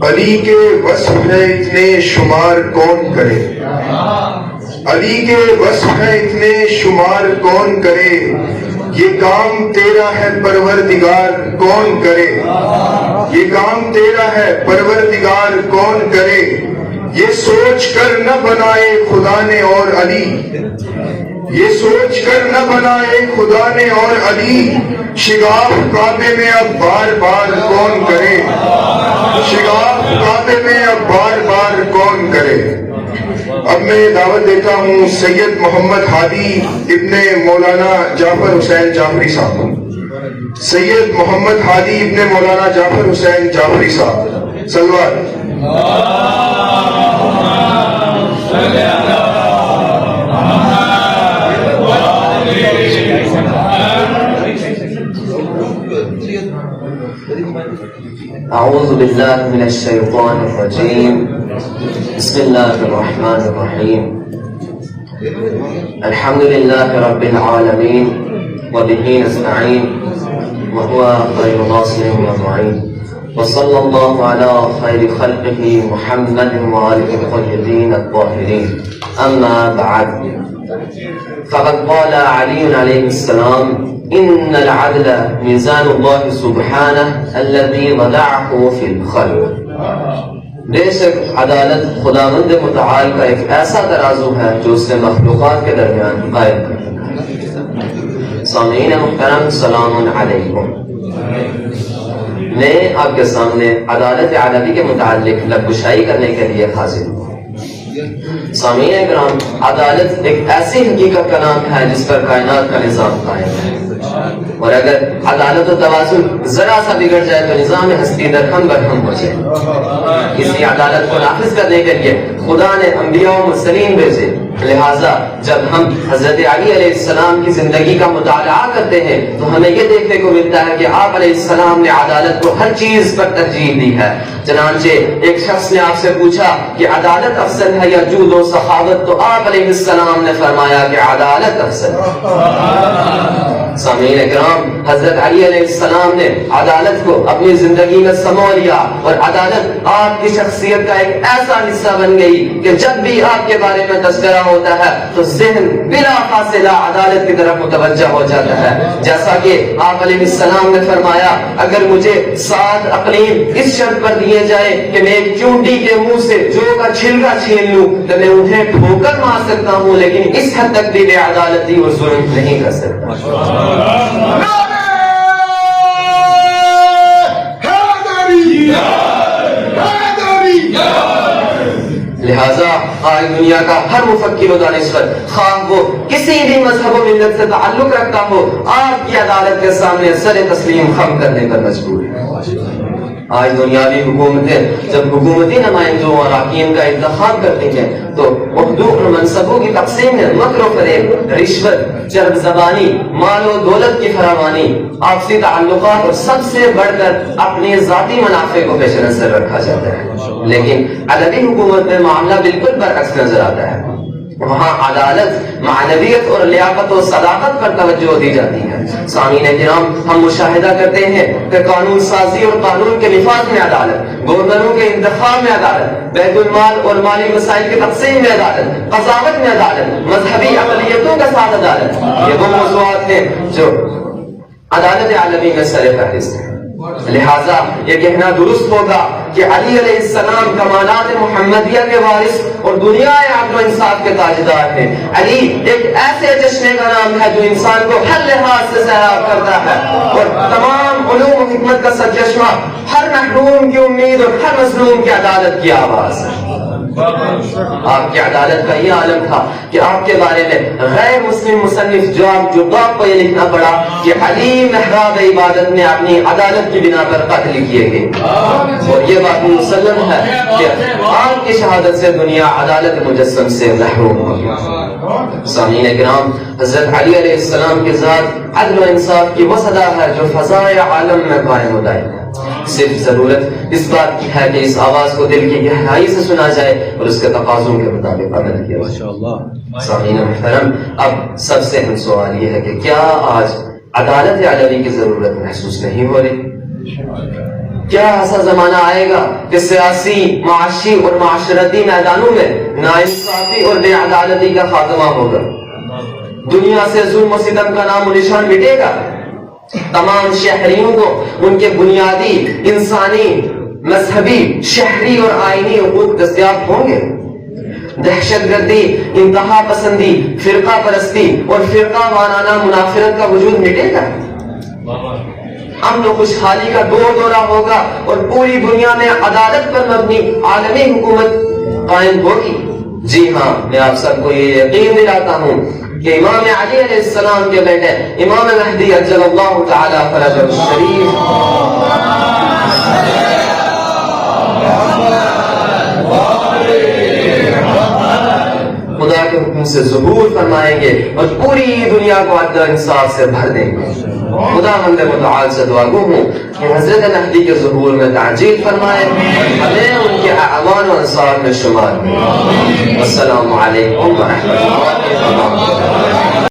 علی کے وصف ہے اتنے شمار کون کرے، علی کے وصف ہے اتنے شمار کون کرے، یہ کام تیرا ہے پروردگار کون کرے، یہ کام تیرا ہے پروردگار کون کرے، یہ سوچ کر نہ بنائے خدا نے اور علی، یہ سوچ کر نہ بنائے خدا نے اور علی، شگاف کعبے میں اب بار بار کون کرے، شگاف کعبے میں اب بار بار کون کرے۔ اب میں دعوت دیتا ہوں سید محمد ہادی ابن مولانا جعفر حسین جعفری صاحب، سید محمد ہادی ابن مولانا جعفر حسین جعفری صاحب، صلوات۔ اعوذ باللہ من الشیطان الرجیم، بسم اللہ الرحمن الرحیم، الحمد للہ رب العالمین وبہ نستعین وهو خیر ناصر ومعین، وصلی اللہ علی خیر خلقہ محمد وآلہ الطیبین الطاہرین، اما بعد، فقد قال علی علیہ السلام ان العدل میزان اللہ سبحانہ الذی وضعہ فی الخلق، بے شک عدالت خداوند متعال کا ایک ایسا ترازو ہے جو اس نے مخلوقات کے درمیان قائم کیا۔ سامعین محترم، سلام علیکم۔ میں آپ کے سامنے عدالت عدلی کے متعلق لبگشائی کرنے کے لیے حاضر ہوں۔ سامعین اکرام، عدالت ایک ایسی حقیقت کا نام ہے جس پر کائنات کا نظام قائم ہے، اور اگر عدالت و توازن ذرا سا بگڑ جائے تو نظام ہستی درہم برہم ہو جائے۔ اسی عدالت کو نافذ کرنے کے لیے خدا نے انبیاء و مرسلین بھیجے، لہٰذا جب ہم حضرت علی علیہ السلام کی زندگی کا مطالعہ کرتے ہیں تو ہمیں یہ دیکھنے کو ملتا ہے کہ آپ علیہ السلام نے عدالت کو ہر چیز پر ترجیح دی ہے۔ چنانچہ ایک شخص نے آپ سے پوچھا کہ عدالت افضل ہے یا جود و سخاوت، تو آپ علیہ السلام نے فرمایا کہ عدالت افضل ہے۔ سامعین اکرام، حضرت علی علیہ السلام نے عدالت کو اپنی زندگی میں سمو لیا، اور عدالت آپ کی شخصیت کا ایک ایسا حصہ بن گئی کہ جب بھی آپ کے بارے میں تذکرہ ہوتا ہے تو ذہن بلا فاصلہ عدالت کی طرف متوجہ ہو جاتا ہے۔ جیسا کہ آپ علیہ السلام نے فرمایا، اگر مجھے 7 اقلیم اس شرط پر دیے جائے کہ میں ایک چونٹی کے منہ سے جو کا چھلکا چھین لوں تو میں انہیں ٹھوکر مار سکتا ہوں، لیکن اس حد تک بھی بے عدالتی اور ظلم نہیں کر سکتا۔ لہذا آج دنیا کا ہر مفکر و دانشور، خواہ وہ کسی بھی مذہب و ملت سے تعلق رکھتا ہو، آپ کی عدالت کے سامنے سر تسلیم خم کرنے پر مجبور ہے۔ آج دنیاوی حکومتیں جب حکومتی نمائندوں اور حاکم کا انتخاب کرتی ہیں تو حقوق اور منصبوں کی تقسیم میں مکر و فریب، رشوت، چرب زبانی، مال و دولت کی فراوانی، آپسی تعلقات اور سب سے بڑھ کر اپنے ذاتی منافع کو پیش نظر رکھا جاتا ہے۔ لیکن عدلی حکومت میں معاملہ بالکل برعکس نظر آتا ہے۔ وہاں عدالت، معنویت اور لیاقت و صداقت پر توجہ دی جاتی ہے۔ سامعین کرام، ہم مشاہدہ کرتے ہیں کہ قانون سازی اور قانون کے نفاذ میں عدالت، گورنروں کے انتخاب میں عدالت، بیت المال اور مالی مسائل کی تقسیم میں عدالت، قضاوت میں عدالت، مذہبی اقلیتوں کے ساتھ عدالت، یہ وہ موضوعات ہیں جو عدالت عالمی میں سر فہرست ہیں۔ لہذا یہ کہنا درست ہوگا کہ علی علیہ السلام کمالات محمدیہ کے وارث اور دنیا عدل و انصاف کے تاجدار ہیں۔ علی ایک ایسے چشمے کا نام ہے جو انسان کو ہر لحاظ سے سیراب کرتا ہے، اور تمام علوم و حکمت کا سرچشمہ، ہر محروم کی امید اور ہر مظلوم کی عدالت کی آواز ہے۔ آپ کی عدالت کا یہ عالم تھا کہ آپ کے بارے میں غیر مسلم مصنف جواب کو یہ لکھنا پڑا کہ علی محراب عبادت میں اپنی عدالت کی بنا پر قتل کیے گئے، اور یہ بات مسلم ہے کہ آپ کی شہادت سے دنیا عدالت مجسم سے محروم ہو گئی۔ سامعین کرام، حضرت علی علیہ السلام کی ذات عدل و انصاف کی وہ صدا ہے جو فضائے عالم میں قائم و دائم ہے۔ صرف ضرورت اس بات کی ہے کہ اس آواز کو دل کی گہرائی سے سنا جائے اور اس کے تقاضوں کے مطابق عمل کیا جائے۔ سامعین محترم، اب سب سے اہم سوال یہ ہے کہ کیا آج عدالت عدلی کی ضرورت محسوس نہیں ہو رہی؟ کیا ایسا زمانہ آئے گا کہ سیاسی، معاشی اور معاشرتی میدانوں میں ناانصافی اور بے عدالتی کا خاتمہ ہوگا، دنیا سے ظلم و ستم کا نام و نشان مٹے گا، تمام شہریوں کو ان کے بنیادی انسانی، مذہبی، شہری اور آئینی حقوق دستیاب ہوں گے، دہشت گردی، انتہا پسندی، فرقہ پرستی اور فرقہ وارانہ منافرت کا وجود مٹے گا، امن و خوشحالی کا دورہ ہوگا اور پوری دنیا میں عدالت پر مبنی عالمی حکومت قائم ہوگی۔ جی ہاں، میں آپ سب کو یہ یقین دلاتا ہوں کہ امام علی علیہ السلام کے بیٹے امام مہدی عجل اللہ تعالی فرجہ الشریف خدا کے حکم سے ظہور فرمائیں گے اور پوری دنیا کو عدل و انصاف سے بھر دیں گے۔ خدا مند متعال سے دعا گو ہوں کہ حضرت مہدی کے ظہور میں تعجیل فرمائے، ہمیں ان کے اعوان و انصار میں شمار۔ السلام علیکم ورحمۃ اللہ وبرکاتہ۔